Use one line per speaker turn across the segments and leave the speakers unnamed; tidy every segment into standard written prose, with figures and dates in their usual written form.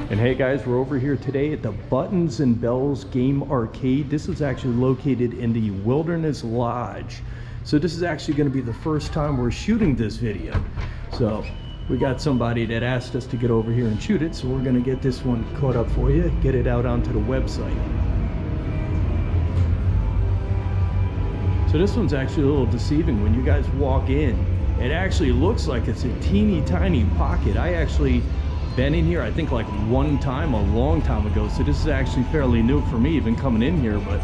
And hey guys, we're over here today at the Buttons and Bells Game Arcade. This is actually located in the Wilderness Lodge. So this is actually going to be the first time we're shooting this video. So we got somebody that asked us to get over here and shoot it, so we're going to get this one caught up for you, get it out onto the website. So this one's actually a little deceiving. When you guys walk in, it actually looks like it's a teeny tiny pocket. I actually been in here I think like one time a long time ago, so this is actually fairly new for me even coming in here, but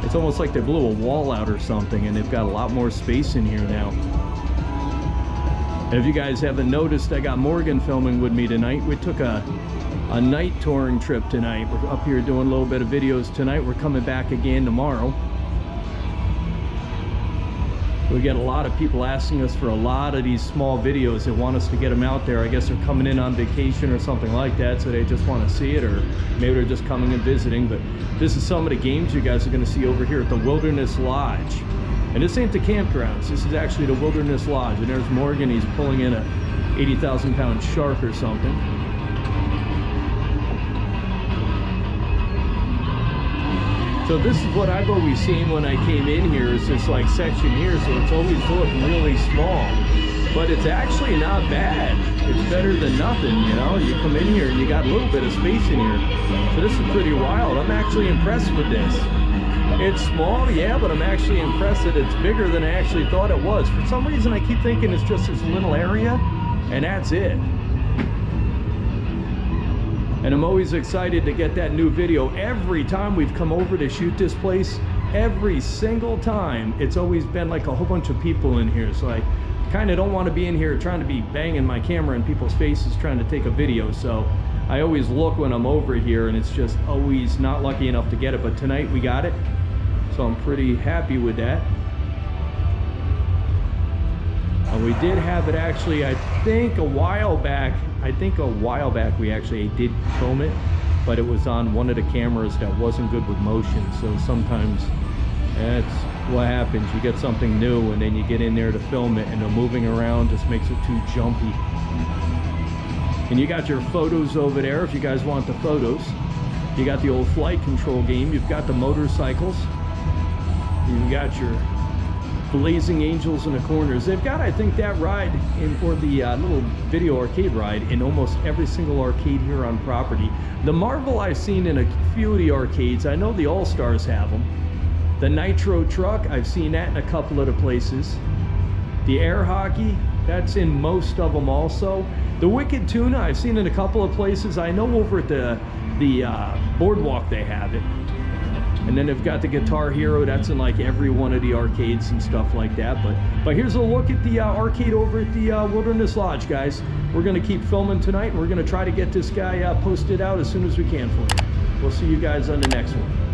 it's almost like they blew a wall out or something and they've got a lot more space in here now. And if you guys haven't noticed, I got Morgan filming with me tonight. We took a night touring trip tonight. We're up here doing a little bit of videos tonight. We're coming back again tomorrow. We get a lot of people asking us for a lot of these small videos. They want us to get them out there. I guess they're coming in on vacation or something like that, so they just want to see it, or maybe they're just coming and visiting. But this is some of the games you guys are going to see over here at the Wilderness Lodge. And this ain't the campgrounds. This is actually the Wilderness Lodge. And there's Morgan. He's pulling in a 80,000-pound shark or something. So this is what I've always seen when I came in here, is this like section here, so it's always looked really small. But it's actually not bad. It's better than nothing, you know? You come in here and you got a little bit of space in here. So this is pretty wild. I'm actually impressed with this. It's small, yeah, but I'm actually impressed that it's bigger than I actually thought it was. For some reason I keep thinking it's just this little area, and that's it. And I'm always excited to get that new video. Every time we've come over to shoot this place, every single time, it's always been like a whole bunch of people in here. So I kind of don't want to be in here trying to be banging my camera in people's faces trying to take a video. So I always look when I'm over here, and it's just always not lucky enough to get it. But tonight we got it, so I'm pretty happy with that. And we did have it actually, I think a while back we actually did film it, but it was on one of the cameras that wasn't good with motion. So sometimes that's what happens. You get something new and then you get in there to film it, and the moving around just makes it too jumpy. And you got your photos over there if you guys want the photos. You got the old flight control game. You've got the motorcycles. You've got your Blazing Angels in the corners. They've got, I think, that ride in, or the little video arcade ride, in almost every single arcade here on property. The Marvel I've seen in a few of the arcades. I know the All-Stars have them. The Nitro Truck, I've seen that in a couple of the places. The air hockey, that's in most of them also. The Wicked Tuna, I've seen in a couple of places. I know over at the Boardwalk they have it. And then they've got the Guitar Hero, that's in like every one of the arcades and stuff like that. But here's a look at the arcade over at the Wilderness Lodge, guys. We're gonna keep filming tonight, and we're gonna try to get this guy posted out as soon as we can for you. We'll see you guys on the next one.